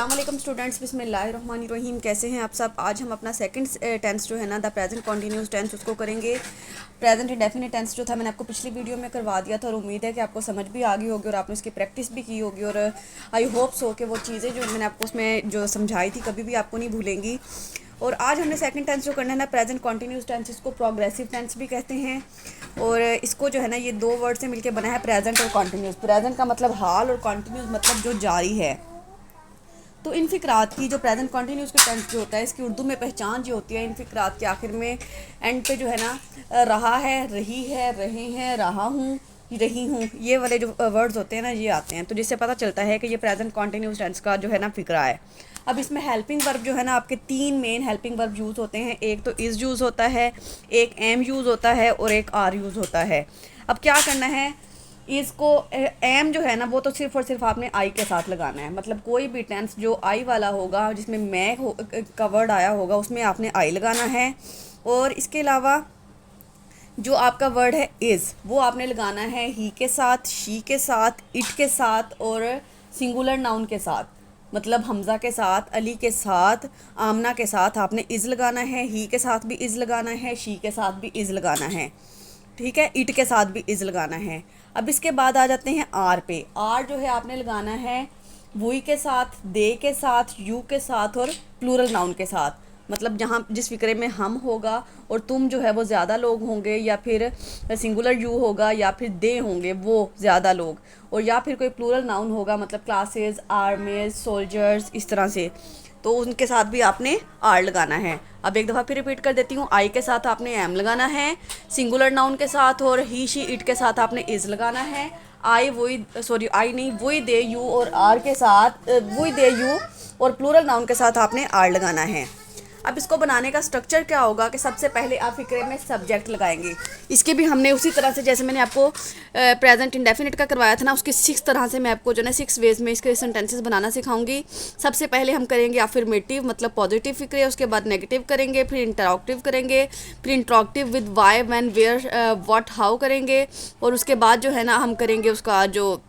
अस्सलाम वालेकुम स्टूडेंट्स, बिस्मिल्लाहिर्रहमानिर्रहीम। कैसे हैं आप सब। आज हम अपना सेकंड टेंस जो है ना, द प्रेजेंट कॉन्टीन्यूस टेंस, उसको करेंगे। प्रेजेंट इंडेफिनिट टेंस जो था मैंने आपको पिछली वीडियो में करवा दिया था और उम्मीद है कि आपको समझ भी आ गई होगी और आपने उसकी प्रैक्टिस भी की होगी और आई होप सो कि वो चीज़ें जो मैंने आपको उसमें जो समझाई थी कभी भी आपको नहीं भूलेंगी। और आज हमने सेकंड टेंस जो करना है ना, प्रेजेंट कॉन्टीन्यूस टेंस, इसको प्रोग्रेसिव टेंस भी कहते हैं। और इसको जो है ना, ये दो वर्ड से मिलकर बना है, प्रेजेंट और कॉन्टीन्यूस। प्रेजेंट का मतलब हाल और कॉन्टीन्यूस मतलब जो जारी है। तो इन फ़िक्रात की जो प्रेजेंट कॉन्टीन्यूस का टेंस जो होता है, इसकी उर्दू में पहचान जो होती है, इन फ़िक्रात के आखिर में एंड पे जो है ना, रहा है, रही है, रहे हैं, रहा हूँ, रही हूँ, ये वाले जो वर्ड्स होते हैं ना, ये आते हैं। तो जिससे पता चलता है कि ये प्रेजेंट कॉन्टीन्यूस टेंस का जो है ना फ़िक्रा है। अब इसमें हेल्पिंग वर्ब जो है ना, आपके तीन मेन हेल्पिंग वर्ब यूज़ होते हैं। एक तो इज़ यूज़ होता है, एक एम यूज़ होता है और एक आर यूज़ होता है। अब क्या करना है, इसको एम जो है ना, वो तो सिर्फ और सिर्फ आपने आई के साथ लगाना है। मतलब कोई भी टेंस जो आई वाला होगा, जिसमें मैं का वर्ड आया होगा, उसमें आपने आई लगाना है। और इसके अलावा जो आपका वर्ड है इज़, वो आपने लगाना है ही के साथ, शी के साथ, इट के साथ और सिंगुलर नाउन के साथ। मतलब हमज़ा के साथ, अली के साथ, आमना के साथ आपने इज़ लगाना है, ही के साथ भी इज़ लगाना है, शी के साथ भी इज़ लगाना है, ठीक है। इट के साथ भी इज़ लगाना है। अब इसके बाद आ जाते हैं आर पे। आर जो है आपने लगाना है वही के साथ, दे के साथ, यू के साथ और प्लूरल नाउन के साथ। मतलब जहाँ जिस फिक्रे में हम होगा और तुम जो है वो ज़्यादा लोग होंगे, या फिर सिंगुलर यू होगा, या फिर दे होंगे वो ज़्यादा लोग, और या फिर कोई प्लूरल नाउन होगा, मतलब क्लासेस, आर्मीज, सोल्जर्स, इस तरह से। तो उनके साथ भी आपने आर लगाना है। अब एक दफ़ा फिर रिपीट कर देती हूँ। आई के साथ आपने एम लगाना है, सिंगुलर नाउन के साथ और ही, शी, इट के साथ आपने इज़ लगाना है। आई नहीं, वही, दे, यू और आर के साथ, वही, दे, यू और प्लूरल नाउन के साथ आपने आर लगाना है। अब इसको बनाने का स्ट्रक्चर क्या होगा कि सबसे पहले आप फिक्रे में सब्जेक्ट लगाएंगे। इसके भी हमने उसी तरह से, जैसे मैंने आपको प्रेजेंट इंडेफिनिट का करवाया था ना, उसके 6 तरह से मैं आपको जो है 6 वेज में इसके सेंटेंसेस बनाना सिखाऊंगी। सबसे पहले हम करेंगे अफर्मेटिव, मतलब पॉजिटिव फिक्रे, उसके बाद नेगेटिव करेंगे, फिर इंटरॉक्टिव करेंगे, फिर interactive with why, when, where, what, how करेंगे, और उसके बाद जो है ना हम करेंगे उसका जो,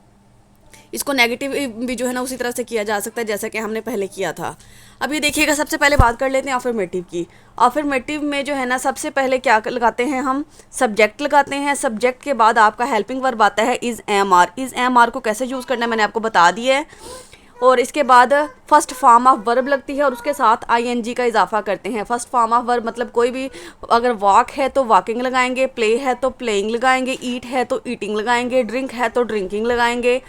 इसको नेगेटिव भी जो है ना उसी तरह से किया जा सकता है जैसा कि हमने पहले किया था। अब ये देखिएगा, सबसे पहले बात कर लेते हैं अफर्मेटिव की। अफर्मेटिव में जो है ना, सबसे पहले क्या लगाते हैं हम, सब्जेक्ट लगाते हैं। सब्जेक्ट के बाद आपका हेल्पिंग वर्ब आता है is am are. Is am are को कैसे यूज़ करना है मैंने आपको बता दिया है। और इसके बाद फर्स्ट फॉर्म ऑफ वर्ब लगती है और उसके साथ आईएनजी का इजाफा करते हैं। फर्स्ट फॉर्म ऑफ वर्ब मतलब कोई भी, अगर वॉक है तो वॉकिंग लगाएंगे, प्ले है तो प्लेइंग लगाएंगे, ईट है तो ईटिंग लगाएंगे, ड्रिंक है तो ड्रिंकिंग लगाएंगे,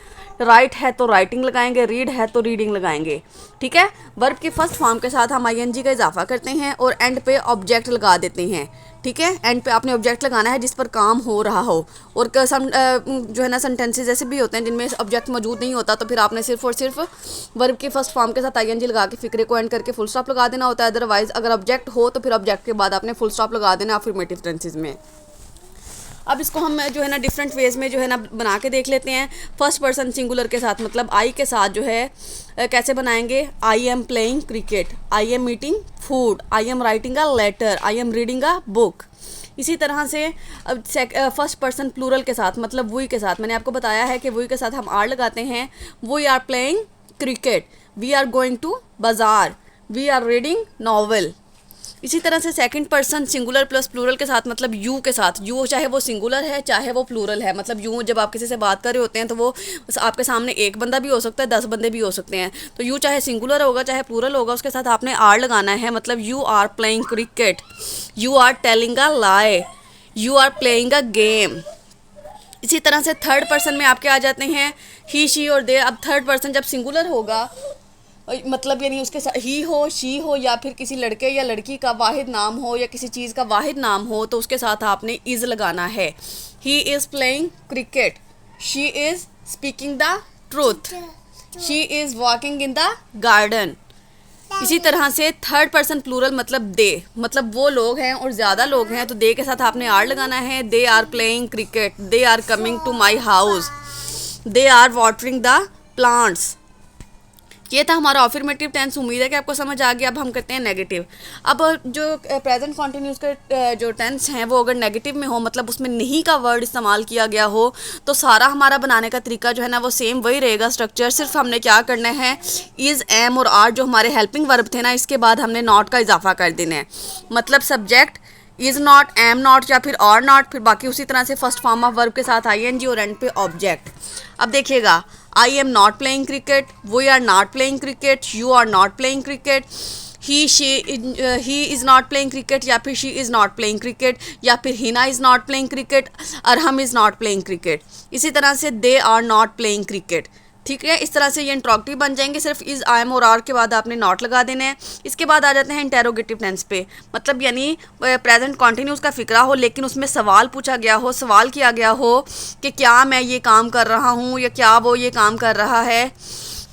राइट है तो राइटिंग लगाएंगे, रीड है तो रीडिंग लगाएंगे, ठीक है। वर्ब की फर्स्ट फॉर्म के साथ हम आईएनजी का इजाफा करते हैं और एंड पे ऑब्जेक्ट लगा देते हैं, ठीक है। एंड पे आपने ऑब्जेक्ट लगाना है जिस पर काम हो रहा हो। और सम जो है ना सेंटेंसेस ऐसे भी होते हैं जिनमें ऑब्जेक्ट मौजूद नहीं होता, तो फिर आपने सिर्फ और सिर्फ वर्ब की फर्स्ट फॉर्म के साथ आईएनजी लगा के फिक्रे को एंड करके फुल स्टॉप लगा देना होता है। अदरवाइज अगर ऑब्जेक्ट हो तो फिर ऑब्जेक्ट के बाद आपने फुल स्टॉप लगा देना अफर्मेटिव टेंसेस में। अब इसको हम जो है ना डिफरेंट वेज में जो है ना बना के देख लेते हैं। फर्स्ट पर्सन सिंगुलर के साथ, मतलब आई के साथ जो है कैसे बनाएंगे, I am playing cricket, I am eating food, I am writing a letter, I am reading a book. इसी तरह से अब फर्स्ट पर्सन प्लूरल के साथ, मतलब वी के साथ, मैंने आपको बताया है कि वी के साथ हम आर लगाते हैं। We are playing cricket, we are going to बाज़ार, वी आर रीडिंग नावल। इसी तरह से second person singular plus plural के साथ, मतलब यू के साथ, यू चाहे वो सिंगुलर है चाहे वो प्लूरल है। मतलब यू जब आप किसी से बात कर रहे होते हैं तो वो आपके सामने एक बंदा भी हो सकता है, 10 बंदे भी हो सकते हैं। तो यू चाहे सिंगुलर होगा चाहे प्लूरल होगा, उसके साथ आपने आर लगाना है। मतलब you are playing cricket, you are telling a lie, you are playing a game. इसी तरह से थर्ड पर्सन में आपके आ जाते हैं ही, शी और दे। अब थर्ड पर्सन जब सिंगुलर होगा, मतलब यानी उसके साथ ही हो, शी हो, या फिर किसी लड़के या लड़की का वाहिद नाम हो या किसी चीज़ का वाहिद नाम हो, तो उसके साथ आपने इज़ लगाना है। He is playing cricket, she is speaking the truth, she is walking in the garden. इसी तरह से थर्ड पर्सन प्लूरल मतलब दे, मतलब वो लोग हैं और ज़्यादा लोग हैं, तो दे के साथ आपने आर लगाना है। They are playing cricket, they are coming to my house, they are watering the plants. ये था हमारा अफर्मेटिव टेंस। उम्मीद है कि आपको समझ आ गया। अब हम करते हैं नेगेटिव। अब जो प्रेजेंट कॉन्टिन्यूस के जो टेंस हैं वो अगर नेगेटिव में हो, मतलब उसमें नहीं का वर्ड इस्तेमाल किया गया हो, तो सारा हमारा बनाने का तरीका जो है ना वो सेम वही रहेगा स्ट्रक्चर। सिर्फ हमने क्या करना है, इज़, एम और आर जो हमारे हेल्पिंग वर्ब थे ना, इसके बाद हमने नॉट का इजाफा कर देना है। मतलब subject is not, am not या फिर आर नॉट, फिर बाकी उसी तरह से फर्स्ट फॉर्म ऑफ वर्ब के साथ आई और एंड पे ऑब्जेक्ट। अब देखिएगा, I am not playing cricket, we are not playing cricket, you are not playing cricket, he is not playing cricket या फिर she is not playing cricket, या फिर Hina is not playing cricket, Arham is not playing cricket. इसी तरह से they are not playing cricket. ठीक है, इस तरह से ये इंट्रोगेटिव बन जाएंगे। सिर्फ इज़, आई एम और आर के बाद आपने नॉट लगा देना है। इसके बाद आ जाते हैं इंटेरोगेटिव टेंस पे, मतलब यानी प्रेजेंट कॉन्टिन्यूस का फिक्रा हो लेकिन उसमें सवाल पूछा गया हो, सवाल किया गया हो कि क्या मैं ये काम कर रहा हूँ या क्या वो ये काम कर रहा है।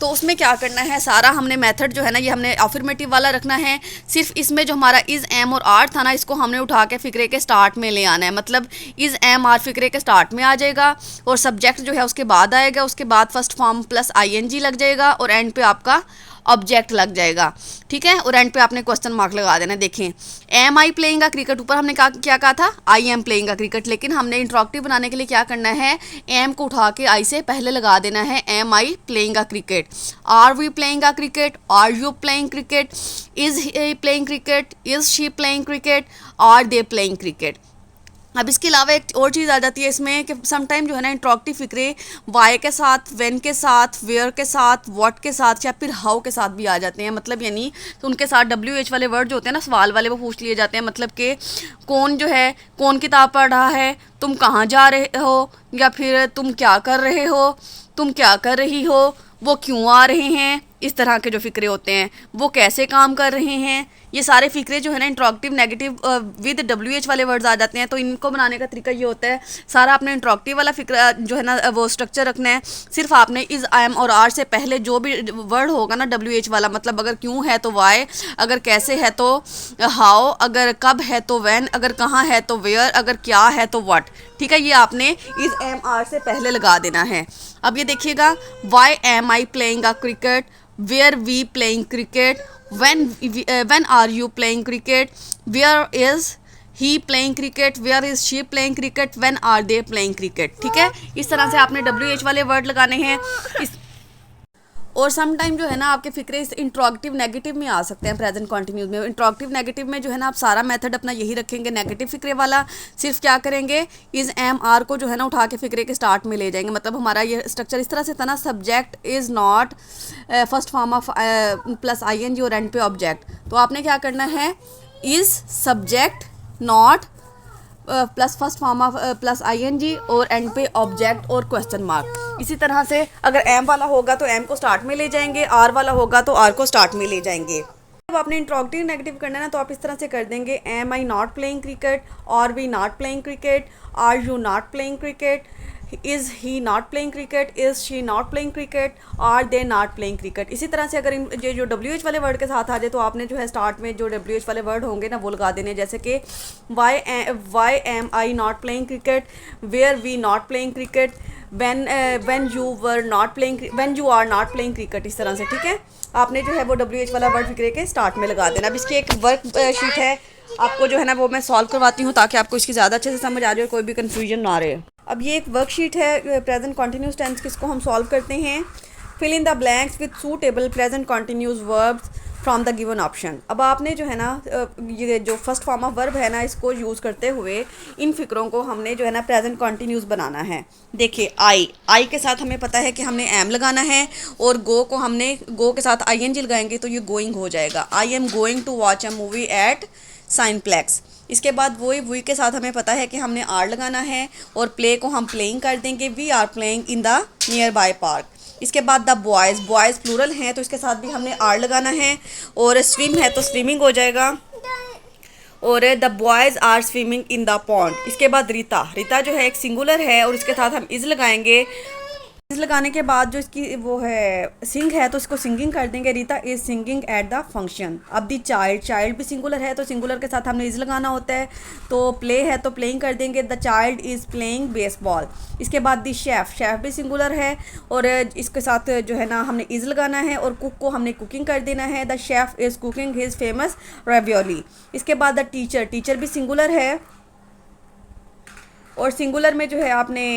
तो उसमें क्या करना है, सारा हमने मेथड जो है ना ये हमने अफर्मेटिव वाला रखना है। सिर्फ इसमें जो हमारा इज़, एम और आर था ना, इसको हमने उठा के फिक्रे के स्टार्ट में ले आना है। मतलब इज़, एम, आर फिक्रे के स्टार्ट में आ जाएगा और सब्जेक्ट जो है उसके बाद आएगा, उसके बाद फर्स्ट फॉर्म प्लस आईएनजी लग जाएगा और एंड पे आपका ऑब्जेक्ट लग जाएगा। ठीक है, और एंड पे आपने क्वेश्चन मार्क लगा देना। देखें, एम आई प्लेइंग क्रिकेट, ऊपर हमने क्या कहा था, आई एम प्लेइंग क्रिकेट, लेकिन हमने इंट्रोगेटिव बनाने के लिए क्या करना है, एम को उठा के आई से पहले लगा देना है, am I playing cricket. Are we playing cricket, are you playing cricket, is he playing cricket, is she playing cricket, are they playing cricket. अब इसके अलावा एक और चीज़ आ जाती है इसमें कि समटाइम जो है ना इंट्रोगेटिव फिक्रे वाई के साथ, व्हेन के साथ, वेयर के साथ, व्हाट के साथ या फिर हाउ के साथ भी आ जाते हैं। मतलब यानी तो उनके साथ डब्ल्यू एच वाले वर्ड जो होते हैं ना, सवाल वाले, वो पूछ लिए जाते हैं। मतलब कि कौन जो है, कौन किताब पढ़ रहा है, तुम कहाँ जा रहे हो, या फिर तुम क्या कर रहे हो, तुम क्या कर रही हो, वो क्यों आ रहे हैं। इस तरह के जो फ़िक्रे होते हैं, वो कैसे काम कर रहे हैं, ये सारे फ़िक्रे जो है ना interrogative negative with W H वाले वर्ड्स आ जाते हैं। तो इनको बनाने का तरीका ये होता है, सारा आपने इंट्रोगेटिव वाला फ़िक्रा जो है ना वो स्ट्रक्चर रखना है। सिर्फ आपने इज़, आई एम और आर से पहले जो भी वर्ड होगा ना डब्ल्यू एच वाला, मतलब अगर क्यों है तो वाई, अगर कैसे है तो हाउ, अगर कब है तो व्हेन, अगर कहाँ है तो वेयर, अगर क्या है तो व्हाट। ठीक है, ये आपने इज़, एम, आर से पहले लगा देना है। अब ये देखिएगा, why am I playing cricket, where we playing cricket, when are you playing cricket, where is he playing cricket, where is she playing cricket, when are they playing cricket। ठीक है, इस तरह से आपने WH वाले वर्ड लगाने हैं। इस और सम टाइम जो है ना आपके फिक्रे इस इंट्रोगेटिव नेगेटिव में आ सकते हैं प्रेजेंट कॉन्टिन्यूस में। इंट्रोगेटिव नेगेटिव में जो है ना आप सारा मेथड अपना यही रखेंगे, नेगेटिव फिक्रे वाला। सिर्फ क्या करेंगे, इज़, एम, आर को जो है ना उठा के फिक्रे के स्टार्ट में ले जाएंगे। मतलब हमारा ये स्ट्रक्चर इस तरह से था ना, subject is not, first form of plus I N G और एंड पे ऑब्जेक्ट। तो आपने क्या करना है, is, subject, not plus first form of plus I N G और एंड पे ऑब्जेक्ट और क्वेश्चन मार्क। इसी तरह से अगर एम वाला होगा तो एम को स्टार्ट में ले जाएंगे, आर वाला होगा तो आर को स्टार्ट में ले जाएंगे। जब आपने इंट्रोगेटिव नेगेटिव करना है ना, तो आप इस तरह से कर देंगे, am I not playing cricket, are we not playing cricket, are you not playing cricket, is he not playing cricket, is she not playing cricket, are they not playing cricket. इसी तरह से अगर ये जो डब्ल्यू एच वाले word के साथ आ जाए तो आपने जो है स्टार्ट में जो डब्ल्यू एच वाले वर्ड होंगे ना वो लगा देने। जैसे कि why am I not playing cricket, were we not playing cricket, when you were not playing, when you are not playing cricket। इस तरह से। ठीक है, आपने जो है वो डब्ल्यू एच वाला वर्ड फिक्रे के स्टार्ट में लगा देना। अब इसकी एक वर्क शीट है, आपको जो है ना वो मैं सॉल्व करवाती हूँ ताकि आपको इसकी ज़्यादा अच्छे से समझ आ जाए और कोई भी कन्फ्यूजन ना रहे। अब ये एक वर्कशीट है प्रेजेंट कॉन्टिन्यूस टेंस, किसको हम सॉल्व करते हैं। Fill in the blanks with suitable present continuous verbs from the given option. अब आपने जो है ना ये जो फर्स्ट फॉर्म ऑफ वर्ब है ना, इसको यूज़ करते हुए इन फिक्रों को हमने जो है ना प्रेजेंट कॉन्टिन्यूस बनाना है। देखिए, आई के साथ हमें पता है कि हमने एम लगाना है और गो को हमने गो के साथ आई एन जी लगाएंगे तो ये गोइंग हो जाएगा। I am going to watch a movie at Cineplex. इसके बाद वही के साथ हमें पता है कि हमने आर लगाना है और प्ले को हम प्लेइंग कर देंगे, we are playing in the nearby park. इसके बाद द बॉयज़ प्लूरल हैं तो इसके साथ भी हमने आर लगाना है, और स्विम है तो स्विमिंग हो जाएगा, और the boys are swimming in the pond. इसके बाद रीता जो है एक सिंगुलर है और इसके साथ हम इज़ लगाएंगे, इस लगाने के बाद जो इसकी वो है सिंग है तो इसको सिंगिंग कर देंगे। Rita is singing at the function. अब दी चाइल्ड, चाइल्ड भी सिंगुलर है तो सिंगुलर के साथ हमने इज़ लगाना होता है। तो प्ले है तो प्लेइंग कर देंगे, the child is playing baseball. इसके बाद दी शेफ़, शेफ़ भी सिंगुलर है और इसके साथ जो है ना हमने इज़ लगाना है और कुक को हमने कुकिंग कर देना है, the chef is cooking his famous ravioli. इसके बाद द टीचर, टीचर भी सिंगुलर है और सिंगुलर में जो है आपने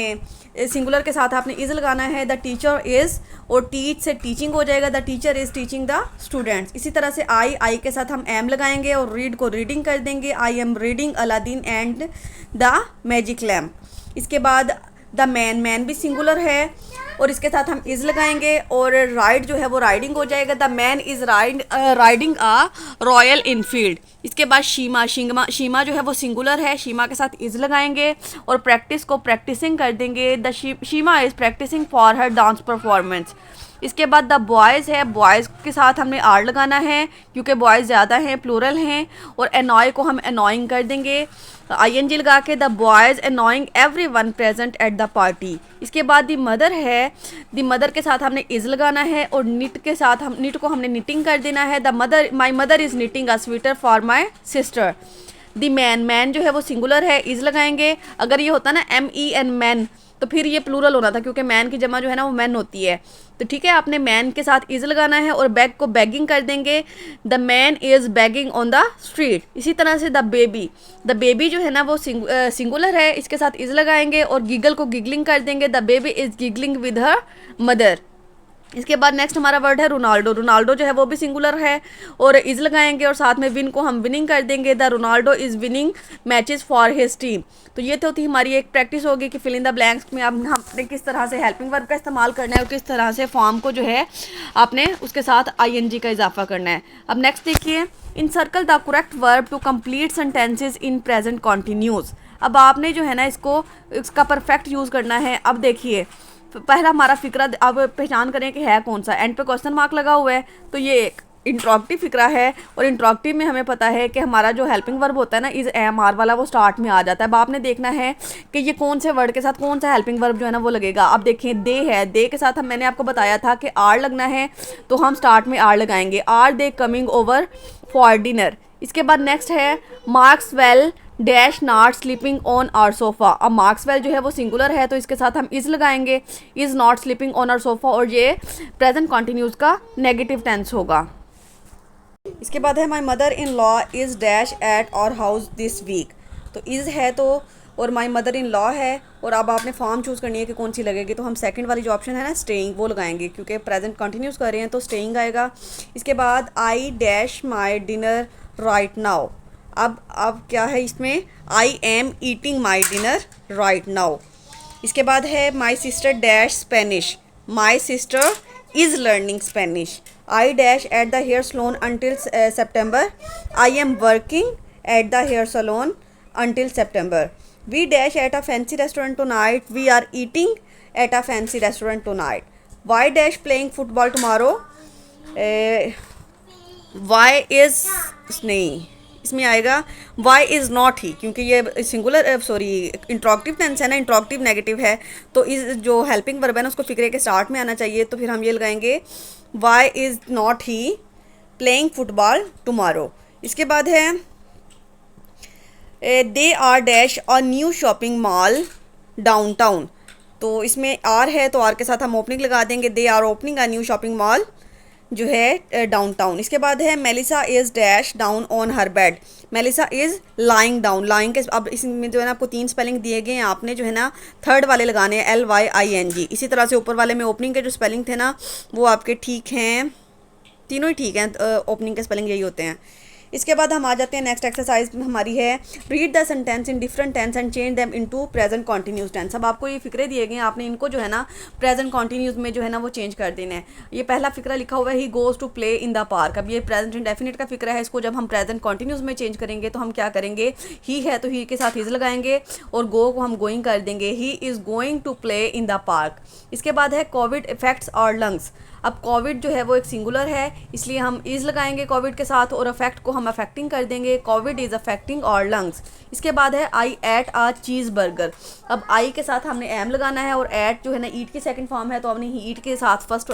सिंगुलर के साथ आपने इज़ लगाना है, द टीचर इज़, और टीच से टीचिंग हो जाएगा, the teacher is teaching the students. इसी तरह से आई के साथ हम एम लगाएंगे और रीड को रीडिंग कर देंगे, आई am reading Aladdin and the magic lamp. इसके बाद द मैन, मैन भी सिंगुलर है और इसके साथ हम इज़ लगाएंगे और राइड जो है वो राइडिंग हो जाएगा, the man is riding a royal Enfield. इसके बाद शीमा, शीमा जो है वो सिंगुलर है, शीमा के साथ इज़ लगाएंगे और प्रैक्टिस को प्रैक्टिसिंग कर देंगे, the Sheema is practising for her dance performance. इसके बाद द बॉयज़ है, बॉयज़ के साथ हमने आर लगाना है क्योंकि बॉयज़ ज़्यादा हैं, प्लूरल हैं, और एनॉय को हम एनॉइंग कर देंगे ING लगा के, the boys annoying everyone present at the party. इसके बाद दी मदर है, दी मदर के साथ हमने इज़ लगाना है और निट के साथ हम निट को हमने निटिंग कर देना है, the mother, my mother is knitting a sweater for my sister. The man, man जो है वो सिंगुलर है, इज़ लगाएंगे। अगर ये होता ना MEN मैन तो फिर ये प्लूरल होना था क्योंकि मैन की जमा जो है ना वो मैन होती है। तो ठीक है, आपने मैन के साथ इज़ लगाना है और बैग को बैगिंग कर देंगे, the man is bagging on the street. इसी तरह से द बेबी, द बेबी जो है ना वो सिंगुलर है, इसके साथ इज़ लगाएंगे और गिगल को गिगलिंग कर देंगे, the baby is giggling with her mother. इसके बाद नेक्स्ट हमारा वर्ड है रोनाल्डो, रोनाल्डो जो है वो भी सिंगुलर है और इज़ लगाएंगे और साथ में विन को हम विनिंग कर देंगे, the Ronaldo is winning matches for his team. तो ये तो थी हमारी एक प्रैक्टिस होगी कि फिल इन द ब्लैंक्स में अब हमने किस तरह से हेल्पिंग वर्ब का इस्तेमाल करना है और किस तरह से फॉर्म को जो है आपने उसके साथ ING का इजाफा करना है। अब नेक्स्ट देखिए, in circle the correct verb to complete sentences in present continuous. अब आपने जो है ना इसका परफेक्ट यूज़ करना है। अब देखिए पहला हमारा फिक्रा, अब पहचान करें कि है कौन सा, एंड पे क्वेश्चन मार्क लगा हुआ है तो ये एक इंट्रोगेटिव फिक्रा है और इंट्रोगेटिव में हमें पता है कि हमारा जो हेल्पिंग वर्ब होता है ना इज़ AMR वाला वो स्टार्ट में आ जाता है। अब आपने देखना है कि ये कौन से वर्ड के साथ कौन सा हेल्पिंग वर्ब जो है ना वो लगेगा। अब देखें दे है, दे के साथ मैंने आपको बताया था कि आर लगना है तो हम स्टार्ट में आर लगाएंगे, are they coming over for dinner. इसके बाद नेक्स्ट है Marks Well dash not sleeping on our sofa. अब मार्क्स वेल जो है वो सिंगुलर है तो इसके साथ हम इज़ लगाएंगे, is not sleeping on our sofa, और ये प्रेजेंट कॉन्टीन्यूस का नेगेटिव टेंस होगा। इसके बाद है my mother in law is dash at our house this week. तो इज़ है तो और माई मदर इन लॉ है और अब आपने फॉर्म चूज़ करनी है कि कौन सी लगेगी। तो हम सेकंड वाली जो ऑप्शन है ना स्टेइंग वो लगाएंगे क्योंकि प्रेजेंट कंटिन्यूस कर रहे हैं तो स्टेइंग आएगा। इसके बाद I dash my dinner right now. अब क्या है इसमें, I am eating my dinner right now. इसके बाद है my sister dash Spanish, my sister is learning Spanish. I dash at the hair salon until September, I am working at the hair salon until September. We dash at a fancy restaurant tonight. We are eating at a fancy restaurant tonight. Why dash playing football tomorrow? Why is नहीं इसमें आएगा why is not ही, क्योंकि ये singular interrogative tense है ना, interrogative negative है तो इस जो हेल्पिंग वर्ब है ना उसको फिक्रे के स्टार्ट में आना चाहिए। तो फिर हम ये लगाएंगे why is not he playing football tomorrow. इसके बाद है they are dash a new shopping mall downtown. तो इसमें आर है तो आर के साथ हम ओपनिंग लगा देंगे, they are opening a new shopping mall जो है डाउनटाउन। इसके बाद है Melissa is dash down on her bed, Melissa is lying down. Lying के अब इसमें जो है ना आपको 3 स्पेलिंग दिए गए हैं, आपने जो है ना थर्ड वाले लगाने हैं LYING। इसी तरह से ऊपर वाले में ओपनिंग के जो स्पेलिंग थे ना वो आपके ठीक हैं, तीनों ही ठीक हैं, ओपनिंग के स्पेलिंग यही होते हैं। इसके बाद हम आ जाते हैं नेक्स्ट एक्सरसाइज में हमारी है read the sentence in different tense and change them into present continuous tense. अब आपको ये फिक्रे दिए गए हैं, आपने इनको जो है ना प्रेजेंट कॉन्टीन्यूस में जो है ना वो चेंज कर देना है। ये पहला फिक्रा लिखा हुआ है he goes to play in the park. अब ये प्रेजेंट इंडेफिनिट का फिक्रा है, इसको जब हम प्रेजेंट कॉन्टीन्यूस में चेंज करेंगे तो हम क्या करेंगे, ही है तो ही के साथ इज लगाएंगे और गो को हम गोइंग कर देंगे, he is going to play in the park. इसके बाद है कोविड इफेक्ट्स और लंग्स। अब कोविड जो है वो एक सिंगुलर है इसलिए हम इज़ लगाएंगे कोविड के साथ और अफेक्ट को हम हम अफेक्टिंग कर देंगे, कोविड इज़ अफेक्टिंग और लंग्स। इसके बाद है आई एट आ चीज़ बर्गर। अब आई के साथ हमने एम लगाना है और एट जो है ना ईट की सेकंड फॉर्म है, तो हमने ईट के साथ फर्स्ट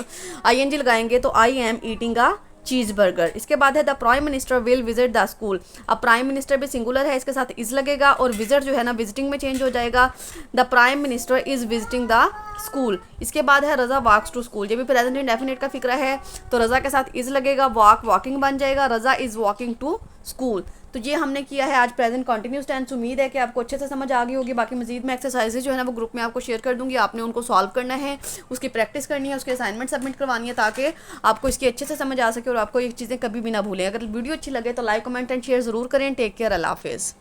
ING लगाएंगे, तो I am eating a cheese burger. इसके बाद है the prime minister will visit the school. अब प्राइम मिनिस्टर भी सिंगुलर है, इसके साथ इज़ लगेगा और विजिट जो है ना विजिटिंग में चेंज हो जाएगा, the prime minister is visiting the school. इसके बाद है रज़ा वॉक्स टू स्कूल। ये भी प्रेजेंट इंडेफिनिट का फिक्रा है, तो रज़ा के साथ इज़ लगेगा, वॉक वॉकिंग बन जाएगा, रज़ा इज़ वॉकिंग टू स्कूल। तो ये हमने किया है आज प्रेजेंट कंटिन्यूस टेंस। उम्मीद है कि आपको अच्छे से समझ आ गई होगी। बाकी मजीद मैं एक्सरसाइजेज जो है ना वो ग्रुप में आपको शेयर कर दूंगी, आपने उनको सॉल्व करना है, उसकी प्रैक्टिस करनी है, उसके असाइनमेंट सबमिट करवानी है, ताकि आपको इसकी अच्छे से समझ आ सके और आपको ये चीज़ें कभी भी ना भूलें। अगर वीडियो अच्छी लगे तो लाइक कमेंट एंड शेयर ज़रूर करें। टेक केयर, अल्लाह हाफिज़।